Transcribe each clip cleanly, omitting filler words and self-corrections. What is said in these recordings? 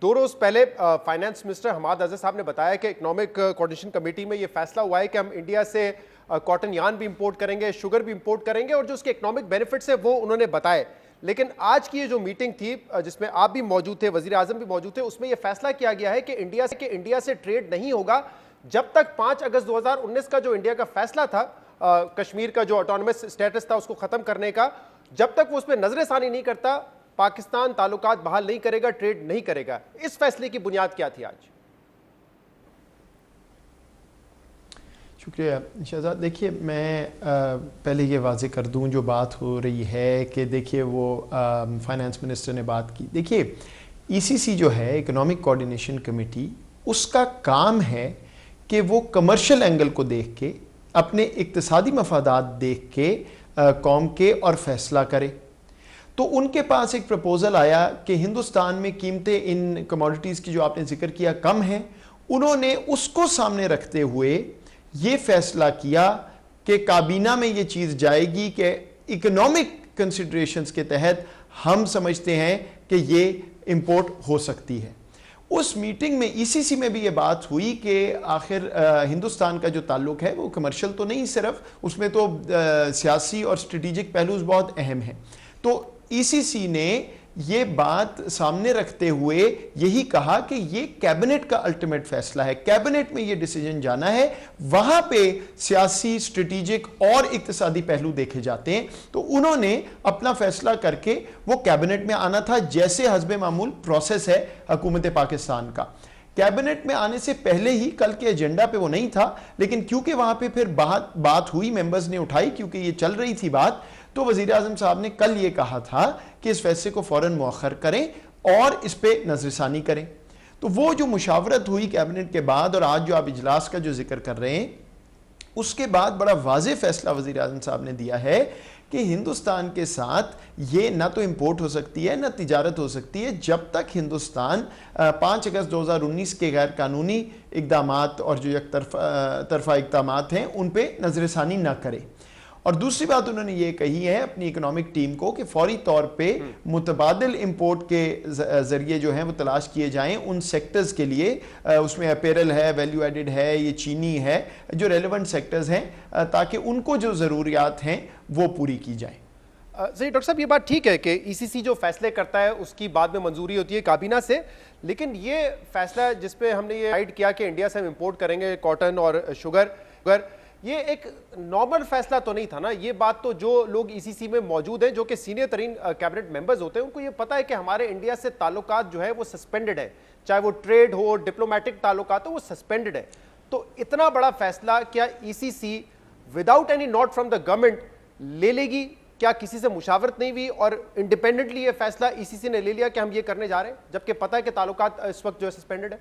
2 रोज पहले finance minister Hammad Azhar साहब ने बताया कि इकोनॉमिक कोऑर्डिनेशन कमेटी में यह फैसला हुआ है कि हम इंडिया से कॉटन यार्न भी इंपोर्ट करेंगे, शुगर भी इंपोर्ट करेंगे और जो उसके इकोनॉमिक बेनिफिट्स है वो उन्होंने बताए। लेकिन आज की ये जो मीटिंग थी जिसमें आप भी मौजूद थे, वजीर आजम भी मौजूद थे, उसमें यह फैसला किया गया है कि इंडिया से ट्रेड नहीं होगा जब तक 5 अगस्त 2019 का जो इंडिया का फैसला था कश्मीर का जो ऑटोनमस स्टेटस था उसको खत्म करने का, जब तक वो उस पर नजरसानी नहीं करता पाकिस्तान ताल्लुकात बहाल नहीं करेगा, ट्रेड नहीं करेगा। इस फैसले की बुनियाद क्या थी आज? शुक्रिया शहजाद। देखिए, मैं पहले ये वाजे कर दूं, जो बात हो रही है कि देखिए वो फाइनेंस मिनिस्टर ने बात की। देखिए, ईसीसी जो है इकोनॉमिक कोऑर्डिनेशन कमेटी, उसका काम है कि वो कमर्शियल एंगल को देख के, अपने इक्तिसादी मफादात देख के कौम के और फैसला करे। तो उनके पास एक प्रपोज़ल आया कि हिंदुस्तान में कीमतें इन कमोडिटीज़ की जो आपने जिक्र किया कम है। उन्होंने उसको सामने रखते हुए ये फैसला किया कि काबीना में ये चीज़ जाएगी कि इकोनॉमिक कंसिडरेशंस के तहत हम समझते हैं कि ये इंपोर्ट हो सकती है। उस मीटिंग में ईसीसी में भी ये बात हुई कि आखिर हिंदुस्तान का जो ताल्लुक है वो कमर्शियल तो नहीं सिर्फ, उसमें तो सियासी और स्ट्रेटेजिक पहलू बहुत अहम हैं। तो ईसीसी ने ये बात सामने रखते हुए यही कहा कि ये कैबिनेट का अल्टीमेट फैसला है, कैबिनेट में ये डिसीजन जाना है, वहां पे सियासी, स्ट्रेटेजिक और इक्तिसादी पहलू देखे जाते हैं। तो उन्होंने अपना फैसला करके वो कैबिनेट में आना था, जैसे हस्बे मामूल प्रोसेस है हुकूमत पाकिस्तान का। कैबिनेट में आने से पहले ही कल के एजेंडा पे वो नहीं था, लेकिन क्योंकि वहां पे फिर बात हुई, मेंबर्स ने उठाई, क्योंकि ये चल रही थी बात, तो वजीर आजम साहब ने कल ये कहा था कि इस फैसले को फौरन मुअख्खर करें और इस पे नजरसानी करें। तो वो जो मुशावरत हुई कैबिनेट के बाद और आज जो आप इजलास का जो जिक्र कर रहे हैं, उसके बाद बड़ा वाज़ेह फैसला वजीर आजम साहब ने दिया है कि हिंदुस्तान के साथ ये ना तो इंपोर्ट हो सकती है ना तिजारत हो सकती है जब तक हिंदुस्तान 5 अगस्त 2019 के गैर कानूनी इक़दामात और जो एक तरफा इक़दामात हैं उन पे नजरसानी ना करे। और दूसरी बात उन्होंने ये कही है अपनी इकोनॉमिक टीम को कि फौरी तौर पे मुतबादिल इंपोर्ट के ज़रिए जो हैं वो तलाश किए जाएं उन सेक्टर्स के लिए, उसमें अपैरल है, वैल्यू एडिड है, ये चीनी है, जो रेलेवेंट सेक्टर्स हैं, ताकि उनको जो ज़रूरियात हैं वो पूरी की जाएं। सही डॉक्टर साहब, ये बात ठीक है कि ईसीसी जो फैसले करता है उसकी बाद में मंजूरी होती है काबीना से, लेकिन ये फैसला जिसपे हमने ये डिसाइड किया कि इंडिया से हम इंपोर्ट करेंगे कॉटन और शुगर, ये एक नॉर्मल फैसला तो नहीं था ना। ये बात तो जो लोग ईसीसी में मौजूद हैं, जो कि सीनियर तरीन कैबिनेट मेंबर्स होते हैं, उनको ये पता है कि हमारे इंडिया से ताल्लुकात जो है वो सस्पेंडेड है, चाहे वो ट्रेड हो, डिप्लोमेटिक ताल्लुकात हो, वो सस्पेंडेड है। तो इतना बड़ा फैसला क्या ECC without any note from the government ले लेगी? क्या किसी से मुशावरत नहीं हुई और इंडिपेंडेंटली ये फैसला ईसीसी ने ले लिया कि हम ये करने जा रहे हैं, जबकि पता है कि ताल्लुकात इस वक्त जो है सस्पेंडेड है?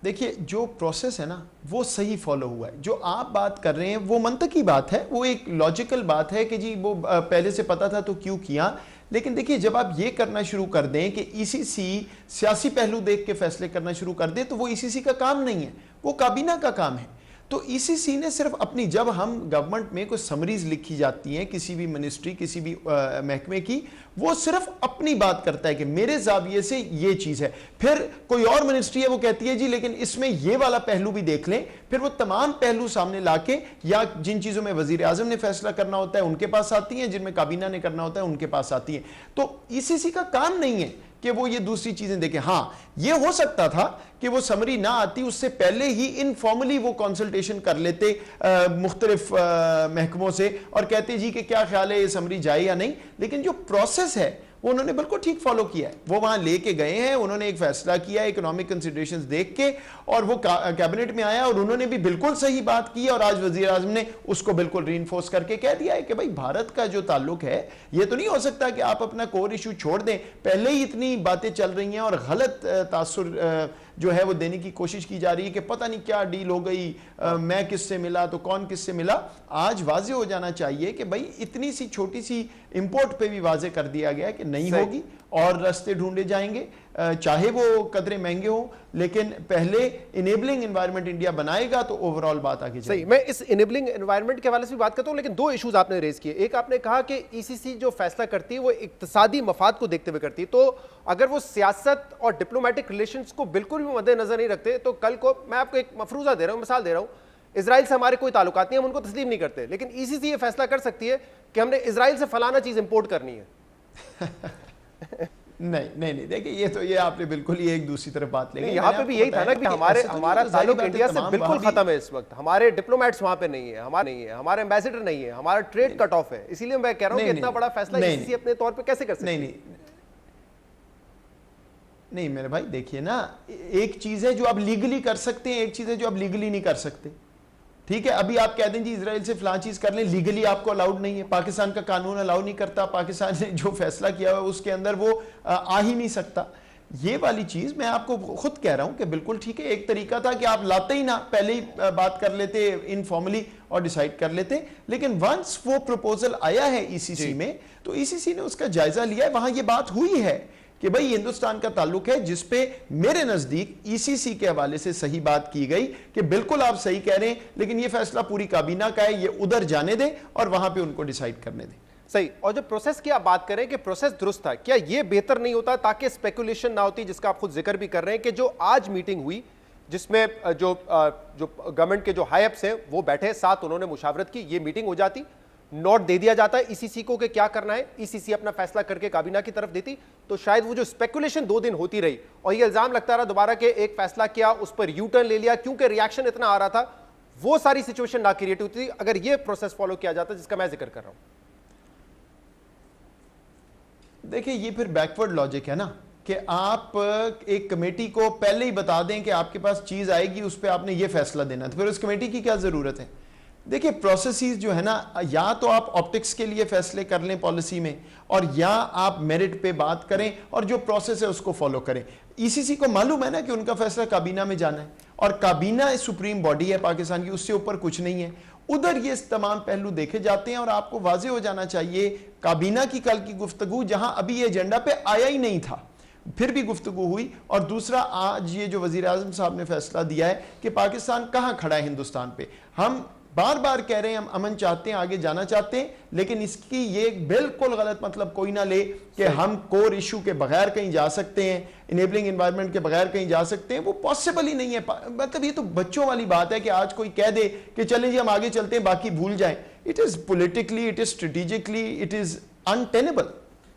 देखिए जो प्रोसेस है ना वो सही फॉलो हुआ है। जो आप बात कर रहे हैं वो मंतकी बात है, वो एक लॉजिकल बात है कि जी वो पहले से पता था तो क्यों किया। लेकिन देखिए जब आप ये करना शुरू कर दें कि ईसीसी सियासी पहलू देख के फैसले करना शुरू कर दे, तो वो ईसीसी का काम नहीं है, वो काबीना का काम है। तो ईसीसी ने सिर्फ अपनी, जब हम गवर्नमेंट में कोई समरीज लिखी जाती हैं किसी भी मिनिस्ट्री, किसी भी महकमे की, वो सिर्फ अपनी बात करता है कि मेरे जाविये से ये चीज़ है। फिर कोई और मिनिस्ट्री है वो कहती है जी लेकिन इसमें ये वाला पहलू भी देख लें। फिर वो तमाम पहलू सामने लाके, या जिन चीज़ों में वजीर आजम ने फैसला करना होता है उनके पास आती हैं, जिनमें काबीना ने करना होता है उनके पास आती हैं। तो ईसीसी का काम नहीं है कि वो ये दूसरी चीजें देखें। हाँ, ये हो सकता था कि वो समरी ना आती उससे पहले ही इनफॉर्मली वो कंसल्टेशन कर लेते मुख्तलिफ महकमों से और कहते जी कि क्या ख्याल है ये समरी जाए या नहीं। लेकिन जो प्रोसेस है वो उन्होंने बिल्कुल ठीक फॉलो किया है। वो वहां लेके गए हैं, उन्होंने एक फैसला किया इकोनॉमिक कंसिडरेशंस देख के, और वो कैबिनेट में आया और उन्होंने भी बिल्कुल सही बात की। और आज वजीर आजम ने उसको बिल्कुल रीइंफोर्स करके कह दिया है कि भाई भारत का जो ताल्लुक है, ये तो नहीं हो सकता कि आप अपना कोर इशू छोड़ दें। पहले ही इतनी बातें चल रही हैं और गलत तासुर जो है वो देने की कोशिश की जा रही है कि पता नहीं क्या डील हो गई, मैं किससे मिला तो कौन किससे मिला। आज वाजे हो जाना चाहिए कि भाई इतनी सी छोटी सी इंपोर्ट पे भी वाजे कर दिया गया कि नहीं होगी और रास्ते ढूंढे जाएंगे, चाहे वो कदरे महंगे हो, लेकिन पहले इनेबलिंग एनवायरनमेंट इंडिया बनाएगा तो ओवरऑल बात आगे जाएगी। सही, मैं इस इनेबलिंग एनवायरनमेंट के हवाले से भी बात करता हूं, लेकिन दो इश्यूज आपने रेज किए। एक आपने कहा कि ईसीसी जो फैसला करती है वो इक्तिसादी मफाद को देखते हुए करती है, तो अगर वो सियासत और डिप्लोमेटिक रिलेशंस को बिल्कुल भी मद्देनजर नहीं रखते तो कल को, मैं आपको एक मफरूजा दे रहा हूं, मिसाल दे रहा हूं, इजराइल से हमारे कोई ताल्लुकात नहीं, हम उनको तस्लीम नहीं करते, लेकिन ईसीसी ये फैसला कर सकती है कि हमने इजराइल से फलाना चीज इंपोर्ट करनी है। नहीं, देखिए ये आपने बिल्कुल ही एक दूसरी तरफ बात लेंगे। यहाँ पे भी यही था ना कि हमारा ताल्लुक इंडिया से बिल्कुल खत्म है इस वक्त, हमारे डिप्लोमेट्स वहां पे नहीं है, हमारे एम्बेसडर नहीं है, हमारा ट्रेड कट ऑफ है, इसीलिए मैं कह रहा हूँ कि इतना बड़ा फैसला ईसीसी अपने तौर पे कैसे कर सकती है? नहीं मेरे भाई, देखिए ना, एक चीज है जो आप लीगली कर सकते हैं, एक चीज है जो आप लीगली नहीं कर सकते। ठीक है, अभी आप कह दें जी इजराइल से फलां चीज कर लें, लीगली आपको अलाउड नहीं है, पाकिस्तान का कानून अलाउ नहीं करता, पाकिस्तान ने जो फैसला किया हुआ उसके अंदर वो आ ही नहीं सकता। ये वाली चीज मैं आपको खुद कह रहा हूं कि बिल्कुल ठीक है, एक तरीका था कि आप लाते ही ना, पहले ही बात कर लेते इनफॉर्मली और डिसाइड कर लेते, लेकिन वंस वो प्रपोजल आया है ईसीसी में तो ईसीसी ने उसका जायजा लिया है, वहां ये बात हुई है कि भाई हिंदुस्तान का ताल्लुक है, जिसपे मेरे नजदीक ईसीसी के हवाले से सही बात की गई कि बिल्कुल आप सही कह रहे हैं, लेकिन ये फैसला पूरी काबीना का है, ये उधर जाने दें और वहां पे उनको डिसाइड करने दें। सही, और जो प्रोसेस की आप बात करें कि प्रोसेस दुरुस्त था, क्या ये बेहतर नहीं होता ताकि स्पेकुलेशन ना होती, जिसका आप खुद जिक्र भी कर रहे हैं कि जो आज मीटिंग हुई जिसमें जो गवर्नमेंट के जो हाई अप्स हैं वो बैठे, साथ उन्होंने मुशावरत की, ये मीटिंग हो जाती, नोट दे दिया जाता है ईसीसी को कि क्या करना है, ईसीसी अपना फैसला करके काबीना की तरफ देती, तो शायद वो जो स्पेकुलेशन 2 दिन होती रही और ये इल्जाम लगता रहा दोबारा के एक फैसला किया, उस पर यू टर्न ले लिया क्योंकि रिएक्शन इतना आ रहा था, वो सारी सिचुएशन ना क्रिएट होती अगर ये प्रोसेस फॉलो किया जाता जिसका मैं जिक्र कर रहा हूं। देखिए ये फिर बैकवर्ड लॉजिक है ना कि आप एक कमेटी को पहले ही बता दें कि आपके पास चीज आएगी, उस पर आपने ये फैसला देना, तो फिर उस कमेटी की क्या जरूरत है? देखिए प्रोसेसेस जो है ना, या तो आप ऑप्टिक्स के लिए फैसले कर लें पॉलिसी में, और या आप मेरिट पे बात करें और जो प्रोसेस है उसको फॉलो करें। ईसीसी को मालूम है ना कि उनका फैसला काबीना में जाना है, और काबीना सुप्रीम बॉडी है पाकिस्तान की, उससे ऊपर कुछ नहीं है। उधर ये तमाम पहलू देखे जाते हैं और आपको वाजे हो जाना चाहिए काबीना की कल की गुफ्तगू, जहां अभी ये एजेंडा पे आया ही नहीं था, फिर भी गुफ्तगू हुई। और दूसरा, आज ये जो वजीर आजम साहब ने फैसला दिया है कि पाकिस्तान कहां खड़ा है हिंदुस्तान पे, हम बार बार कह रहे हैं हम अमन चाहते हैं, आगे जाना चाहते हैं, लेकिन इसकी ये बिल्कुल गलत मतलब कोई ना ले कि हम कोर इशू के बगैर कहीं जा सकते हैं, इनेबलिंग एनवायरनमेंट के बगैर कहीं जा सकते हैं, वो पॉसिबल ही नहीं है। मतलब ये तो बच्चों वाली बात है कि आज कोई कह दे कि चले जी हम आगे चलते हैं बाकी भूल जाएं। It is politically, it is strategically, it is untenable,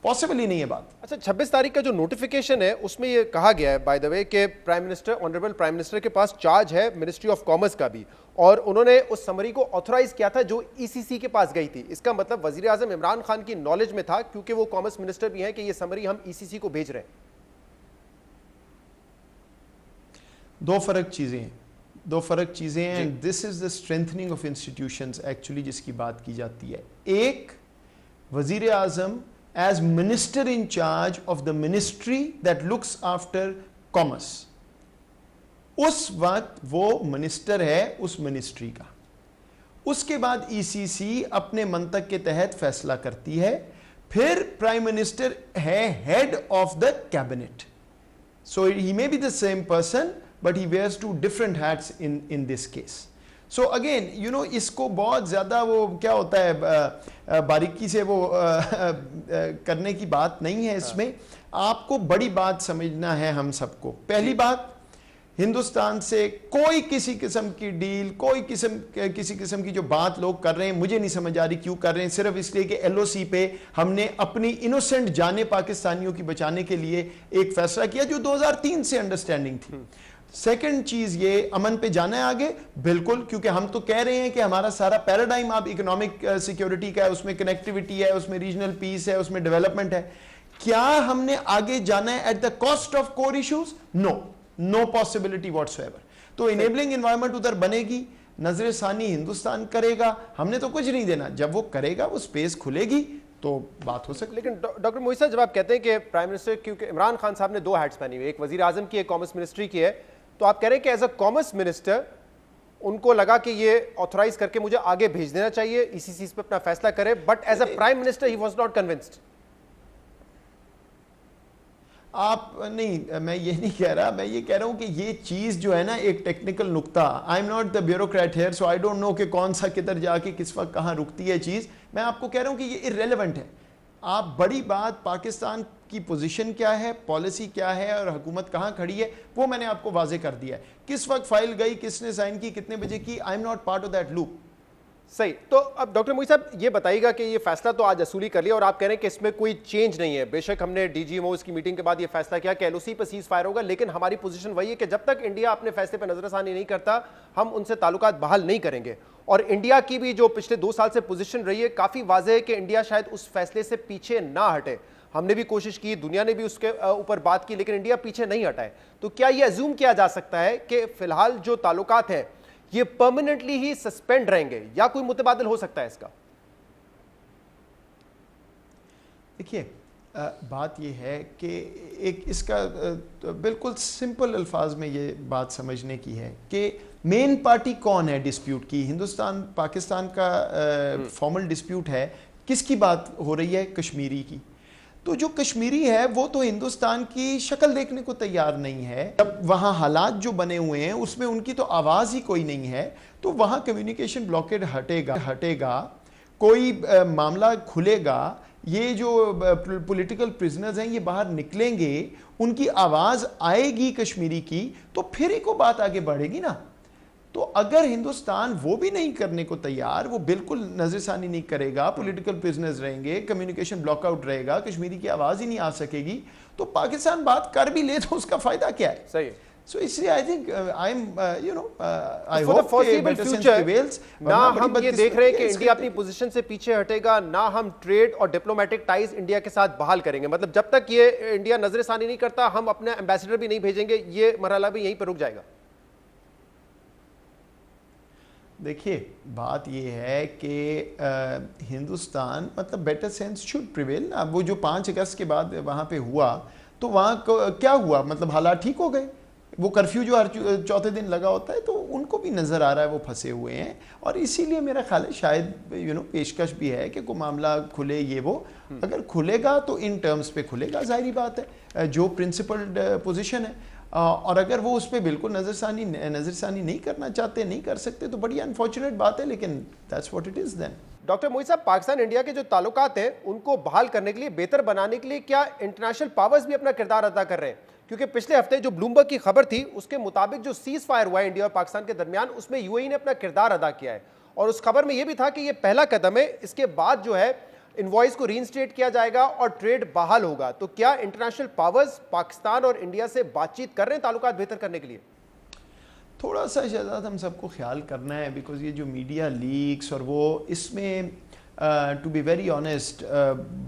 possible ही नहीं है बात। अच्छा, 26 तारीख का जो नोटिफिकेशन है उसमें ये कहा गया है बाय द वे कि prime minister, honourable prime minister के पास चार्ज है मिनिस्ट्री ऑफ कॉमर्स का भी, और उन्होंने उस समरी को ऑथराइज किया था जो ईसीसी के पास गई थी। इसका मतलब वजीर आजम इमरान खान की नॉलेज में था, क्योंकि वो कॉमर्स मिनिस्टर भी हैं, कि ये समरी हम ईसीसी को भेज रहे हैं। दो फर्क चीजें हैं, this is the strengthening of institutions actually जिसकी बात की जाती है। एक, वजीर आजम as minister in charge of the ministry that looks after commerce, उस वक्त वो मिनिस्टर है उस मिनिस्ट्री का। उसके बाद ईसीसी अपने मंतक के तहत फैसला करती है, फिर प्राइम मिनिस्टर है head of the cabinet, so he may be the same person but he wears two different hats in this case. So again you know, इसको बहुत ज़्यादा वो क्या होता है बारीकी से वो करने की बात नहीं है इसमें। आपको बड़ी बात समझना है हम सबको। पहली बात, हिंदुस्तान से कोई किसी किस्म की डील, किसी किस्म की जो बात लोग कर रहे हैं, मुझे नहीं समझ आ रही क्यों कर रहे हैं, सिर्फ इसलिए कि एलओसी पे हमने अपनी इनोसेंट जाने पाकिस्तानियों की बचाने के लिए एक फैसला किया जो 2003 से अंडरस्टैंडिंग थी। सेकंड चीज, ये अमन पे जाना है आगे, बिल्कुल, क्योंकि हम तो कह रहे हैं कि हमारा सारा पैराडाइम अब इकोनॉमिक सिक्योरिटी का है, उसमें कनेक्टिविटी है, उसमें रीजनल पीस है, उसमें डेवलपमेंट है। क्या हमने आगे जाना है at the cost of core issues? No possibility whatsoever. तो इनेबलिंग एनवायरनमेंट उधर बनेगी, नजर सानी हिंदुस्तान करेगा, हमने तो कुछ नहीं देना, जब वो करेगा वो स्पेस खुलेगी तो बात हो सकती। लेकिन डॉक्टर मोइसा, जब आप कहते हैं कि प्राइम मिनिस्टर, क्योंकि इमरान खान साहब ने 2 हैट्स पहनी हुई, एक वजीर आजम की, एक कॉमर्स मिनिस्ट्री की है, तो आप कह रहे हैं कि एज अ कॉमर्स मिनिस्टर उनको लगा कि ये ऑथराइज करके मुझे आगे भेज देना चाहिए, ईसीसी पे अपना फैसला करे, but as a prime minister he was not convinced. आप नहीं, मैं ये नहीं कह रहा, मैं ये कह रहा हूँ कि ये चीज़ जो है ना एक टेक्निकल नुक्ता, I am not the bureaucrat here so I don't know कि कौन सा किधर जाके किस वक्त कहाँ रुकती है चीज़। मैं आपको कह रहा हूँ कि ये इर्रेलेवेंट है। आप बड़ी बात पाकिस्तान की पोजीशन क्या है, पॉलिसी क्या है और हुकूमत कहाँ खड़ी है वो मैंने आपको वाजे कर दिया है। किस वक्त फाइल गई, किसने साइन की, कितने बजे की, आई am not part of that loop. सही। तो अब डॉक्टर मोई साहब ये बताइएगा कि ये फैसला तो आज असूली कर लिया और आप कह रहे हैं कि इसमें कोई चेंज नहीं है। बेशक हमने डीजीएमओ की मीटिंग के बाद ये फैसला किया कि एलओसी पर सीज फायर होगा, लेकिन हमारी पोजीशन वही है कि जब तक इंडिया अपने फैसले पर नजरसानी नहीं करता हम उनसे ताल्लुकात बहाल नहीं करेंगे। और इंडिया की भी जो पिछले 2 साल से पोजीशन रही है काफी वाज़ेह है कि इंडिया शायद उस फैसले से पीछे ना हटे। हमने भी कोशिश की, दुनिया ने भी उसके ऊपर बात की, लेकिन इंडिया पीछे नहीं हटा है। तो क्या यह अज्यूम किया जा सकता है कि फिलहाल जो ताल्लुकात है ये परमानेंटली ही सस्पेंड रहेंगे या कोई मुतबादिल हो सकता है इसका? देखिए बात यह है कि एक इसका बिल्कुल सिंपल अल्फाज में ये बात समझने की है कि मेन पार्टी कौन है डिस्प्यूट की। हिंदुस्तान पाकिस्तान का फॉर्मल डिस्प्यूट है, किसकी बात हो रही है? कश्मीरी की। तो जो कश्मीरी है वो तो हिंदुस्तान की शक्ल देखने को तैयार नहीं है। जब वहाँ हालात जो बने हुए हैं उसमें उनकी तो आवाज़ ही कोई नहीं है, तो वहाँ कम्युनिकेशन ब्लॉकेड हटेगा, कोई मामला खुलेगा, ये जो पॉलिटिकल प्रिजनर्स हैं ये बाहर निकलेंगे, उनकी आवाज़ आएगी कश्मीरी की, तो फिर ही को बात आगे बढ़ेगी ना। तो अगर हिंदुस्तान वो भी नहीं करने को तैयार, वो बिल्कुल नजरसानी नहीं करेगा, पॉलिटिकल प्रिजनर्स रहेंगे, कम्युनिकेशन ब्लॉकआउट रहेगा, कश्मीरी की आवाज़ ही नहीं आ सकेगी, तो पाकिस्तान बात कर भी ले तो उसका फ़ायदा क्या है? सही। So इसलिए I think I am I For the hope foreseeable better sense future, prevails. ना हम ये देख रहे हैं कि इंडिया अपनी पोजीशन से पीछे हटेगा, ना हम ट्रेड और डिप्लोमेटिक टाइज इंडिया के साथ बहाल करेंगे। मतलब जब तक ये इंडिया नजरसानी नहीं करता हम अपने एम्बेसडर भी नहीं भेजेंगे, ये मरहला भी यहीं पर रुक जाएगा। देखिए बात ये है कि हिंदुस्तान मतलब बेटर सेंस शुड प्रिवेल। अब वो जो 5 अगस्त के बाद वहाँ पे हुआ तो वहाँ क्या हुआ, मतलब हालात ठीक हो गए। वो कर्फ्यू जो हर चौथे दिन लगा होता है तो उनको भी नज़र आ रहा है वो फंसे हुए हैं, और इसीलिए मेरा ख्याल है शायद पेशकश भी है कि कोई मामला खुले। ये वो अगर खुलेगा तो इन टर्म्स पे खुलेगा, जाहिर बात है, जो प्रिंसिपल्ड पोजीशन है। और अगर वो उस पर बिल्कुल नज़रसानी नहीं करना चाहते, नहीं कर सकते, तो बड़ी अनफॉर्चुनेट बात है, लेकिन that's what it is then. Doctor मोई साहब, पाकिस्तान इंडिया के जो ताल्लुकात हैं उनको बहाल करने के लिए, बेहतर बनाने के लिए क्या इंटरनेशनल पावर्स भी अपना किरदार अदा कर रहे हैं? क्योंकि पिछले हफ्ते जो ब्लूमबर्ग की खबर थी उसके मुताबिक जो सीज फायर हुआ है इंडिया और पाकिस्तान के दरमियान, उसमें यूएई ने अपना किरदार अदा किया है, और उस खबर में यह भी था कि यह पहला कदम है, इसके बाद जो है इनवॉइस को रीइंस्टेट किया जाएगा और ट्रेड बहाल होगा। तो क्या इंटरनेशनल पावर्स पाकिस्तान और इंडिया से बातचीत कर रहे हैं ताल्लुकात बेहतर करने के लिए? थोड़ा सा शहजाद हम सबको ख्याल करना है, बिकॉज ये जो मीडिया लीक्स और वो, इसमें टू बी वेरी ऑनेस्ट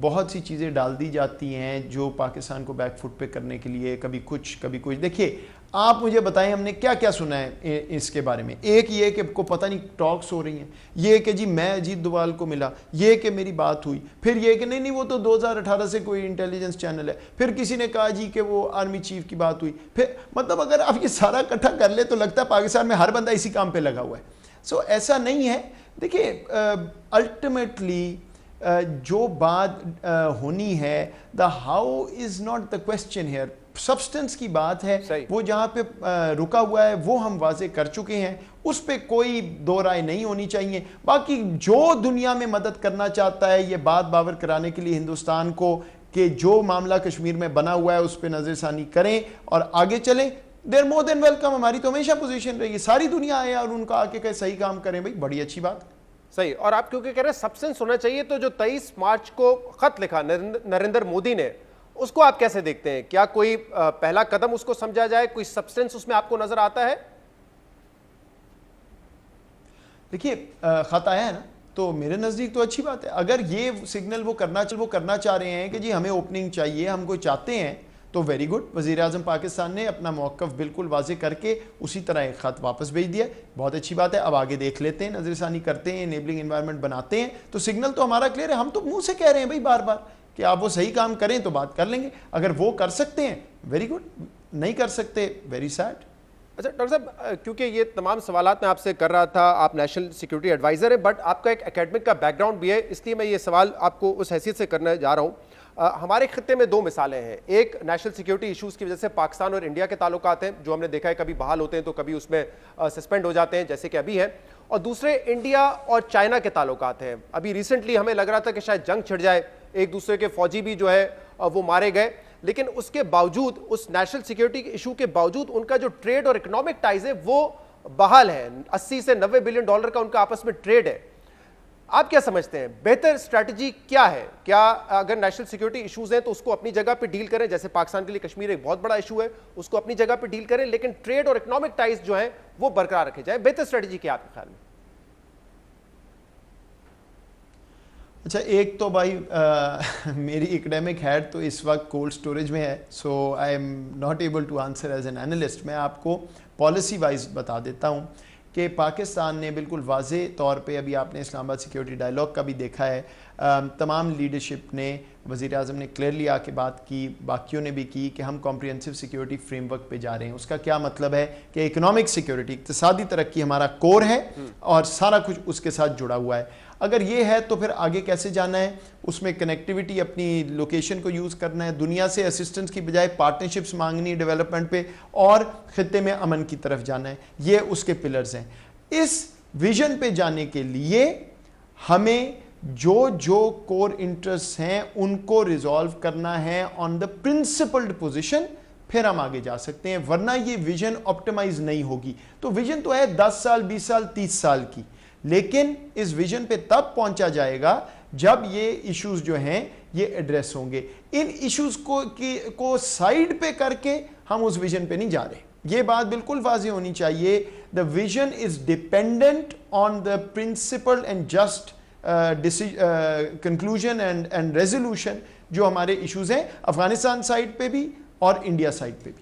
बहुत सी चीज़ें डाल दी जाती हैं जो पाकिस्तान को बैकफुट पे करने के लिए, कभी कुछ कभी कुछ। देखिए आप मुझे बताएं हमने क्या क्या सुना है इसके बारे में। एक ये कि को पता नहीं टॉक्स हो रही हैं, ये कि जी मैं अजीत डोभाल को मिला, ये कि मेरी बात हुई, फिर ये कि नहीं वो तो 2018 से कोई इंटेलिजेंस चैनल है, फिर किसी ने कहा जी कि वो आर्मी चीफ की बात हुई, फिर मतलब अगर आप ये सारा इकट्ठा कर ले तो लगता है पाकिस्तान में हर बंदा इसी काम पर लगा हुआ है। सो ऐसा नहीं है। देखिए अल्टीमेटली जो बात होनी है, the how is not the question here, substance की बात है। वो जहाँ पे रुका हुआ है वो हम वाजे कर चुके हैं, उस पर कोई दो राय नहीं होनी चाहिए। बाकी जो दुनिया में मदद करना चाहता है ये बात बावर कराने के लिए हिंदुस्तान को कि जो मामला कश्मीर में बना हुआ है उस पर नजरसानी करें और आगे चलें, देर मोर देन वेलकम। हमारी तो हमेशा पोजीशन रही है, सारी दुनिया आए और उनका आके कहे सही काम करें, भाई बड़ी अच्छी बात। सही। और आप क्योंकि कह रहे हैं सब्सटेंस होना चाहिए, तो जो 23 मार्च को खत लिखा नरेंद्र मोदी ने, उसको आप कैसे देखते हैं? क्या कोई पहला कदम उसको समझा जाए, कोई सब्सटेंस उसमें आपको नजर आता है? देखिए खत आया है ना, तो मेरे नज़दीक तो अच्छी बात है। अगर ये सिग्नल वो करना चाह रहे हैं कि जी हमें ओपनिंग चाहिए, हम कोई चाहते हैं, तो वेरी गुड। वज़ीर आज़म पाकिस्तान ने अपना मौक़िफ़ बिल्कुल वाज़े करके उसी तरह एक ख़त वापस भेज दिया, बहुत अच्छी बात है। अब आगे देख लेते हैं, नज़रसानी करते हैं, इनेबलिंग एनवायरनमेंट बनाते हैं, तो सिग्नल तो हमारा क्लियर है। हम तो मुंह से कह रहे हैं भाई बार बार कि आप वो सही काम करें तो बात कर लेंगे। अगर वो कर सकते हैं वेरी गुड, नहीं कर सकते वेरी सैड। अच्छा डॉक्टर साहब, क्योंकि ये तमाम सवालात मैं आपसे कर रहा था, आप नेशनल सिक्योरिटी एडवाइज़र हैं, बट आपका एक एकेडमिक का बैकग्राउंड भी है, इसलिए मैं ये सवाल आपको उस हैसियत से करने जा रहा हूँ। हमारे खित्ते में दो मिसालें हैं। एक, नेशनल सिक्योरिटी इश्यूज की वजह से पाकिस्तान और इंडिया के ताल्लुकात हैं, जो हमने देखा है कभी बहाल होते हैं तो कभी उसमें सस्पेंड हो जाते हैं, जैसे कि अभी है। और दूसरे, इंडिया और चाइना के ताल्लुकात हैं। अभी रिसेंटली हमें लग रहा था कि शायद जंग छिड़ जाए, एक दूसरे के फौजी भी जो है वो मारे गए, लेकिन उसके बावजूद, उस नेशनल सिक्योरिटी इशू के बावजूद, उनका जो ट्रेड और इकोनॉमिक टाइज है वो बहाल है। 80 से 90 बिलियन डॉलर का उनका आपस में ट्रेड है। आप क्या समझते हैं, बेहतर स्ट्रैटेजी क्या है? क्या अगर नेशनल सिक्योरिटी इश्यूज हैं तो उसको अपनी जगह पे डील करें, जैसे पाकिस्तान के लिए कश्मीर एक बहुत बड़ा इशू है, उसको अपनी जगह पे डील करें, लेकिन ट्रेड और इकोनॉमिक टाइज जो है वो बरकरार रखे जाए? बेहतर स्ट्रैटेजी क्या आपके ख्याल में? अच्छा, एक तो भाई मेरी एकेडमिक हेड तो इस वक्त कोल्ड स्टोरेज में है, so I am not able to answer as an analyst. मैं आपको पॉलिसी वाइज बता देता हूँ कि पाकिस्तान ने बिल्कुल वाज़े तौर पे, अभी आपने इस्लामाबाद सिक्योरिटी डायलॉग का भी देखा है, तमाम लीडरशिप ने, वज़ीर आज़म ने क्लियरली आके बात की, बाकियों ने भी की कि हम कॉम्प्रिहेंसिव सिक्योरिटी फ्रेमवर्क पे जा रहे हैं। उसका क्या मतलब है कि इकोनॉमिक सिक्योरिटी, इक़्तिसादी तरक्की हमारा कोर है और सारा कुछ उसके साथ जुड़ा हुआ है। अगर ये है तो फिर आगे कैसे जाना है, उसमें कनेक्टिविटी, अपनी लोकेशन को यूज़ करना है, दुनिया से असिस्टेंस की बजाय पार्टनरशिप्स मांगनी डेवलपमेंट पे, और ख़ित्ते में अमन की तरफ जाना है। ये उसके पिलर्स हैं। इस विजन पे जाने के लिए हमें जो जो कोर इंटरेस्ट हैं उनको रिजॉल्व करना है ऑन द प्रिंसिपल्ड पोजीशन, फिर हम आगे जा सकते हैं, वरना ये विजन ऑप्टिमाइज नहीं होगी। तो विजन तो है 10 साल, 20 साल, 30 साल की, लेकिन इस विजन पे तब पहुंचा जाएगा जब ये इश्यूज जो हैं ये एड्रेस होंगे। इन इश्यूज को साइड पे करके हम उस विजन पे नहीं जा रहे, ये बात बिल्कुल वाज़ी होनी चाहिए। The vision is dependent on the principle and just conclusion and resolution जो हमारे इश्यूज हैं, अफगानिस्तान साइड पे भी और इंडिया साइड पे भी।